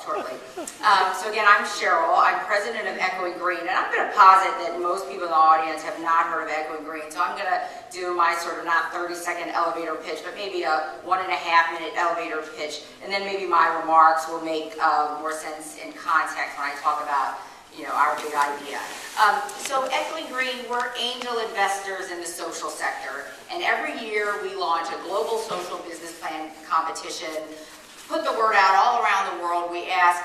Shortly. So again, I'm Cheryl. I'm president of Echoing Green, and I'm going to posit that most people in the audience have not heard of Echoing Green. So I'm going to do my sort of not 30-second elevator pitch, but maybe a 1.5-minute elevator pitch, and then maybe my remarks will make more sense in context when I talk about, you know, our big idea. So Echoing Green, we're angel investors in the social sector, and every year we launch a global social business plan competition. Put the word out all around the world. We ask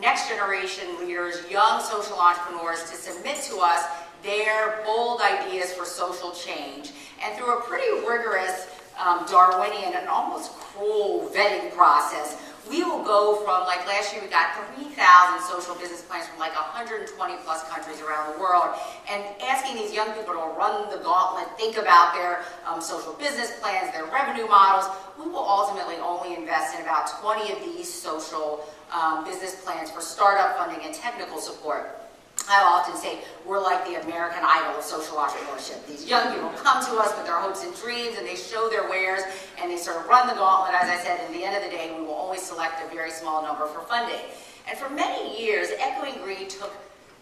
next generation leaders, young social entrepreneurs, to submit to us their bold ideas for social change. And through a pretty rigorous Darwinian and almost cruel vetting process, we will go from, like last year we got 3,000 social business plans from like 120 plus countries around the world, and asking these young people to run the gauntlet, think about their social business plans, their revenue models. We will ultimately only invest in about 20 of these social business plans for startup funding and technical support. I often say we're like the American Idol of social entrepreneurship. These young people come to us with their hopes and dreams, and they show their wares, and they sort of run the gauntlet. As I said, at the end of the day, we will always select a very small number for funding. And for many years, Echoing Green took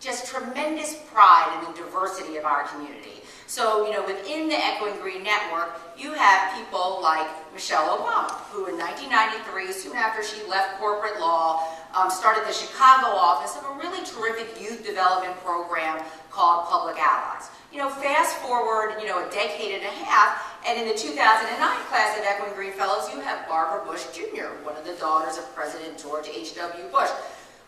just tremendous pride in the diversity of our community. So, you know, within the Echoing Green network, you have people like Michelle Obama, who in 1993, soon after she left corporate law, started the Chicago office of a really terrific youth development program called Public Allies. You know, fast forward, you know, a decade and a half, and in the 2009 class of Echoing Green Fellows, you have Barbara Bush Jr., one of the daughters of President George H.W. Bush.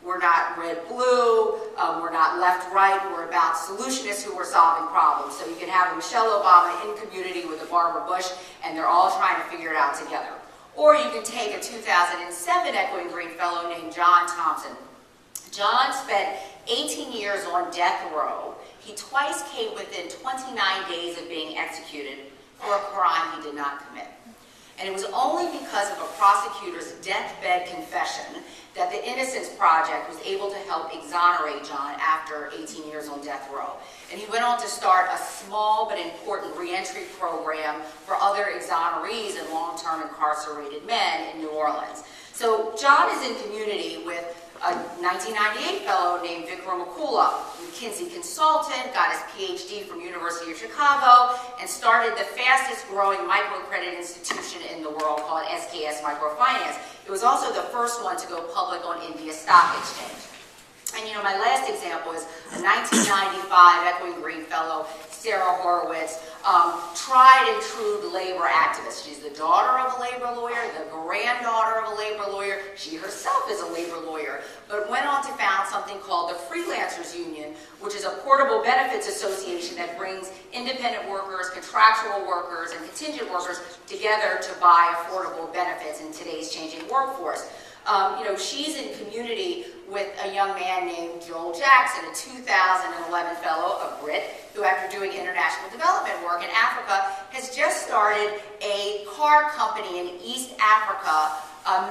We're not red-blue, we're not left-right, we're about solutionists who are solving problems. So you can have a Michelle Obama in community with a Barbara Bush, and they're all trying to figure it out together. Or you can take a 2007 Echoing Green Fellow named John Thompson. John spent 18 years on death row. He twice came within 29 days of being executed for a crime he did not commit. And it was only because of a prosecutor's deathbed confession that the Innocence Project was able to help exonerate John after 18 years on death row. And he went on to start a small but important reentry program for other exonerees and long-term incarcerated men in New Orleans. So John is in community with a 1998 fellow named Vikram Akula, McKinsey consultant, got his PhD from University of Chicago, and started the fastest growing microcredit institution in the world called SKS Microfinance. It was also the first one to go public on India Stock Exchange. And you know, my last example is a 1995 Echoing Green Fellow, Sarah Horowitz, tried and true labor activist. She's the daughter of a labor lawyer, the granddaughter of a labor lawyer. She herself is a labor lawyer, but went on to found something called the Freelancers Union, which is a portable benefits association that brings independent workers, contractual workers, and contingent workers together to buy affordable benefits in today's changing workforce. You know, she's in community with a young man named Joel Jackson, a 2011 fellow, a Brit, who after doing international development work in Africa, has just started a car company in East Africa,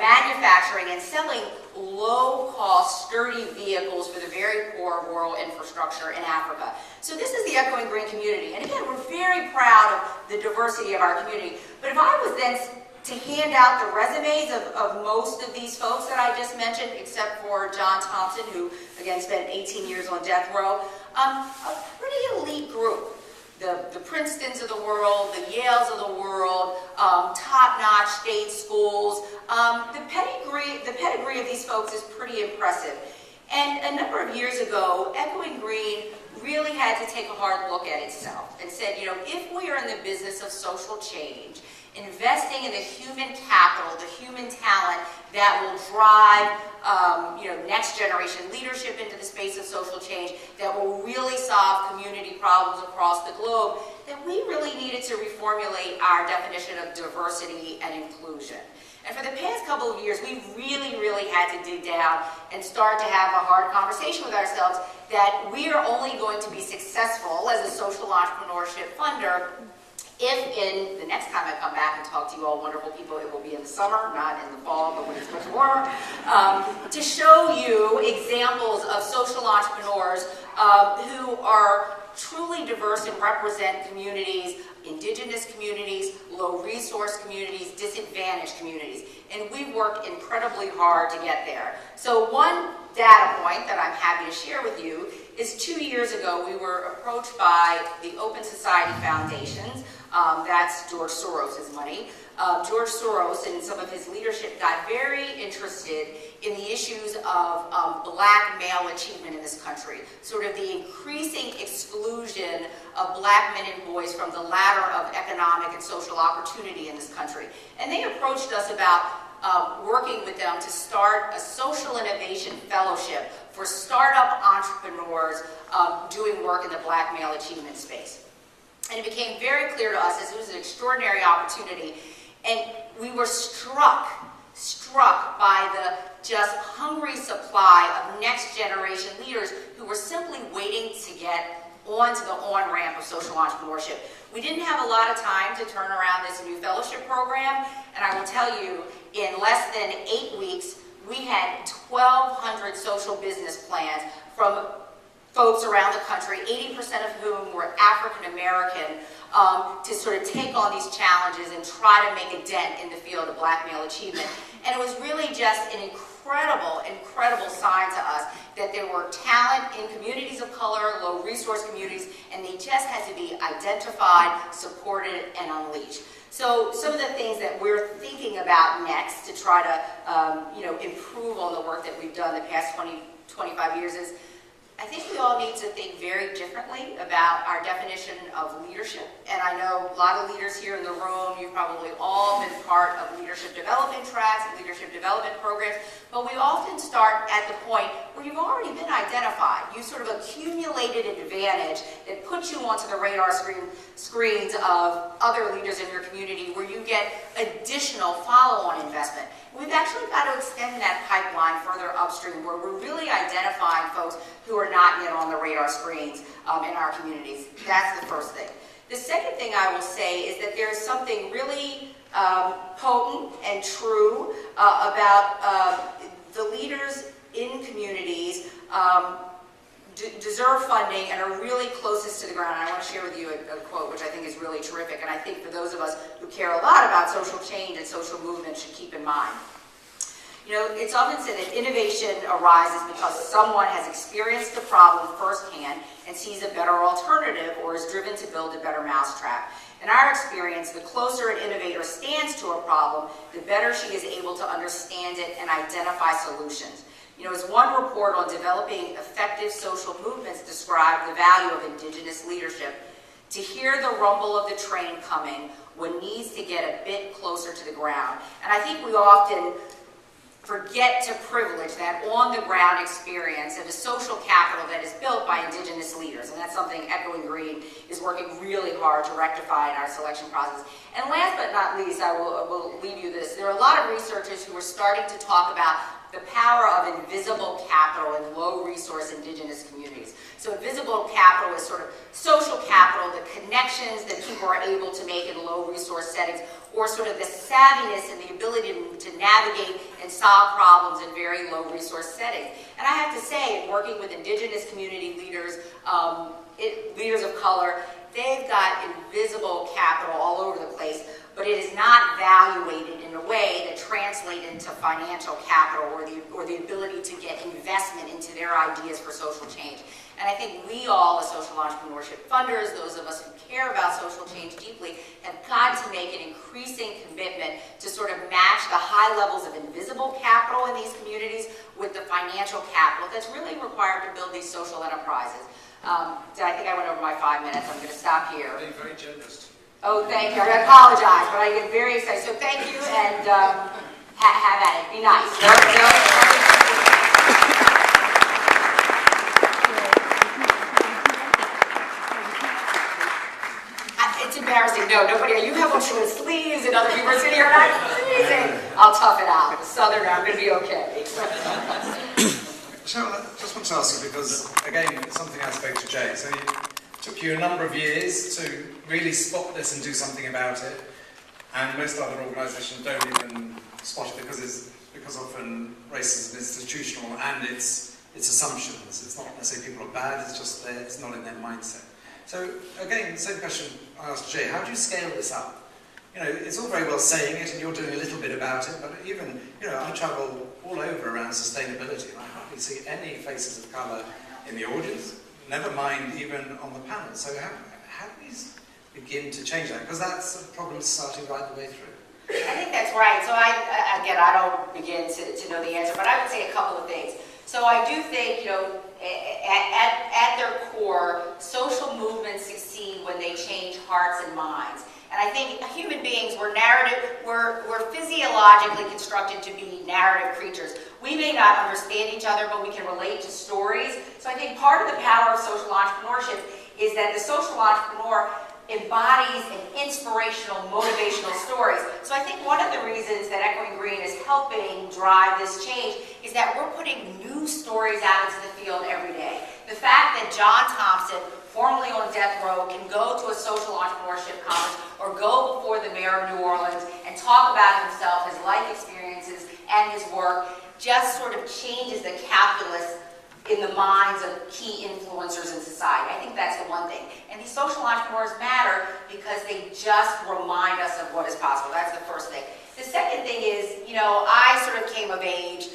manufacturing and selling low-cost, sturdy vehicles for the very poor rural infrastructure in Africa. So this is the Echoing Green community. And again, we're very proud of the diversity of our community. But if I was then to hand out the resumes of most of these folks that I just mentioned, except for John Thompson, who, again, spent 18 years on death row. A pretty elite group. The Princetons of the world, the Yales of the world, top-notch state schools. The pedigree of these folks is pretty impressive. And a number of years ago, Echoing Green really had to take a hard look at itself and said, you know, if we are in the business of social change, investing in the human capital, the human talent that will drive you know, next generation leadership into the space of social change, that will really solve community problems across the globe, then we really needed to reformulate our definition of diversity and inclusion. And for the past couple of years, we really had to dig down and start to have a hard conversation with ourselves that we are only going to be successful as a social entrepreneurship funder if in the next time I come back and talk to you all wonderful people, it will be in the summer, not in the fall, but when it's much anymore, to show you examples of social entrepreneurs who are truly diverse and represent communities, indigenous communities, low-resource communities, disadvantaged communities. And we've worked incredibly hard to get there. So one data point that I'm happy to share with you is 2 years ago we were approached by the Open Society Foundations. That's George Soros' money. George Soros and some of his leadership got very interested in the issues of black male achievement in this country, sort of the increasing exclusion of black men and boys from the ladder of economic and social opportunity in this country. And they approached us about working with them to start a social innovation fellowship for startup entrepreneurs doing work in the black male achievement space. And it became very clear to us as it was an extraordinary opportunity, and we were struck by the just hungry supply of next generation leaders who were simply waiting to get onto the on-ramp of social entrepreneurship. We didn't have a lot of time to turn around this new fellowship program, and I will tell you, in less than 8 weeks, we had 1,200 social business plans from folks around the country, 80% of whom were African American, to sort of take on these challenges and try to make a dent in the field of black male achievement. And it was really just an incredible sign to us that there were talent in communities of color, low resource communities, and they just had to be identified, supported, and unleashed. So some of the things that we're thinking about next to try to improve on the work that we've done the past 25 years is, I think we all need to think very differently about our definition of leadership. And I know a lot of leaders here in the room, you've probably all been part of leadership development tracks and leadership development programs, but we often start at the point where you've already been identified. You sort of accumulated an advantage that puts you onto the radar screens of other leaders in your community where you get additional follow-on investment. We've actually got to extend that pipeline further upstream where we're really identifying folks who are not yet on the radar screens in our communities. That's the first thing. The second thing I will say is that there's something really potent and true about the leaders in communities deserve funding and are really closest to the ground. And I want to share with you a quote which I think is really terrific, and I think for those of us who care a lot about social change and social movement should keep in mind. You know, it's often said that innovation arises because someone has experienced the problem firsthand and sees a better alternative or is driven to build a better mousetrap. In our experience, the closer an innovator stands to a problem, the better she is able to understand it and identify solutions. You know, as one report on developing effective social movements described the value of indigenous leadership, to hear the rumble of the train coming, one needs to get a bit closer to the ground. And I think we often forget to privilege that on-the-ground experience and the social capital that is built by indigenous leaders. And that's something Echoing Green is working really hard to rectify in our selection process. And last but not least, I will leave you this. There are a lot of researchers who are starting to talk about the power of invisible capital in low-resource indigenous communities. So invisible capital is sort of social capital, the connections that people are able to make in low-resource settings, or sort of the savviness and the ability to navigate and solve problems in very low-resource settings. And I have to say, in working with indigenous community leaders, leaders of color, they've got invisible capital all over the place, but it is not valuated in a way that translates into financial capital or the ability to get investment into their ideas for social change. And I think we all, as social entrepreneurship funders, those of us who care about social change deeply, have got to make an increasing commitment to sort of match the high levels of invisible capital in these communities with the financial capital that's really required to build these social enterprises. I think I went over my 5 minutes. I'm going to stop here. Being very generous. Oh, thank you. I apologize, but I get very excited. So thank you, and have at it. Be nice. It's embarrassing. No, nobody. You have on short sleeves, and other people are sitting here. Amazing. I'll tough it out. I'm a Southerner. I'm going to be okay. Cheryl, I just want to ask you, because, again, it's something I spoke to Jay. So it took you a number of years to really spot this and do something about it. And most other organisations don't even spot it because often racism is institutional and it's assumptions. It's not necessarily people are bad, it's just it's not in their mindset. So again, same question I asked Jay, how do you scale this up? You know, it's all very well saying it and you're doing a little bit about it, but even, you know, I travel all over around sustainability and I hardly see any faces of colour in the audience, never mind even on the panel. So how do we begin to change that? Because that's a problem starting right the way through. I think that's right. So I don't begin to know the answer, but I would say a couple of things. So I do think, you know, at their core, social movements succeed when they change hearts and minds. And I think human beings, we're physiologically constructed to be narrative creatures. We may not understand each other, but we can relate to stories. So I think part of the power of social entrepreneurship is that the social entrepreneur embodies an inspirational, motivational stories. So I think one of the reasons that Echoing Green is helping drive this change is that we're putting new stories out into the field every day. The fact that John Thompson, formerly on death row, can go to a social entrepreneurship conference or go before the mayor of New Orleans and talk about himself, his life experiences, and his work just sort of changes the calculus in the minds of key influencers in society. I think that's the one thing. And these social entrepreneurs matter because they just remind us of what is possible. That's the first thing. The second thing is, you know, I sort of came of age,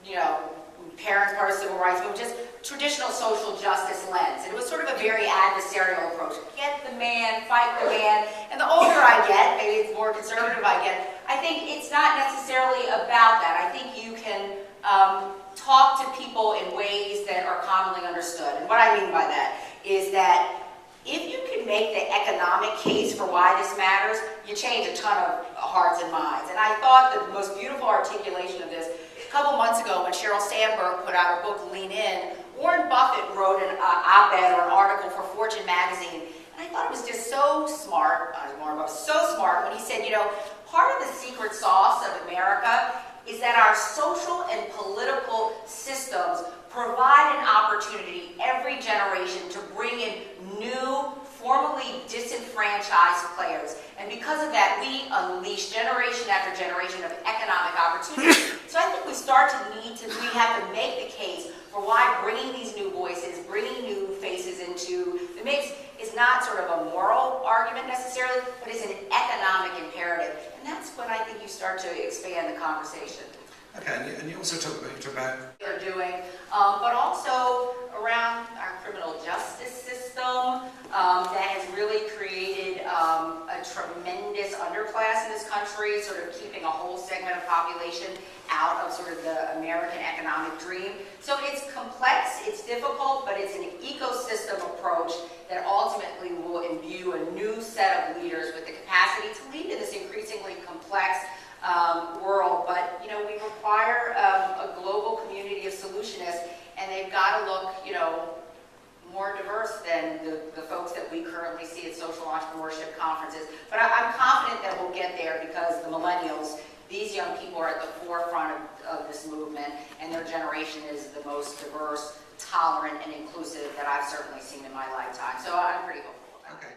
you know, parents, part of civil rights movement, just traditional social justice lens. And it was sort of a very adversarial approach. Get the man, fight the man. And the older I get, maybe it's more conservative I get, I think it's not necessarily about that. I think you can talk to people in ways that are commonly understood. And what I mean by that is that if you can make the economic case for why this matters, you change a ton of hearts and minds. And I thought the most beautiful articulation of this, a couple months ago when Sheryl Sandberg put out her book, Lean In, Warren Buffett wrote an op-ed or an article for Fortune magazine. And I thought it was just so smart, Warren Buffett, so smart when he said, you know, part of the secret sauce of America is that our social and political systems provide an opportunity every generation to bring in new, formerly disenfranchised players. And because of that, we unleash generation after generation of economic opportunity. So I think we have to make the case for why bringing these new voices, bringing new faces into the mix is not sort of a moral argument necessarily, but is an economic imperative. And that's when I think you start to expand the conversation. Okay, and you also talk about They're doing, but also around our criminal justice system that has really created a tremendous underclass in this country, sort of keeping a whole segment of population out of sort of the American economic dream. So it's complex, it's difficult, but it's an ecosystem approach that ultimately will imbue a new set of leaders with the capacity to lead in this increasingly complex world. But, you know, we require a global community of solutionists, and they've got to look, you know, more diverse than the folks that we currently see at social entrepreneurship conferences. But I'm confident that we'll get there because the millennials, these young people are at the forefront of this movement, and their generation is the most diverse, tolerant, and inclusive that I've certainly seen in my lifetime. So I'm pretty hopeful about it. Okay.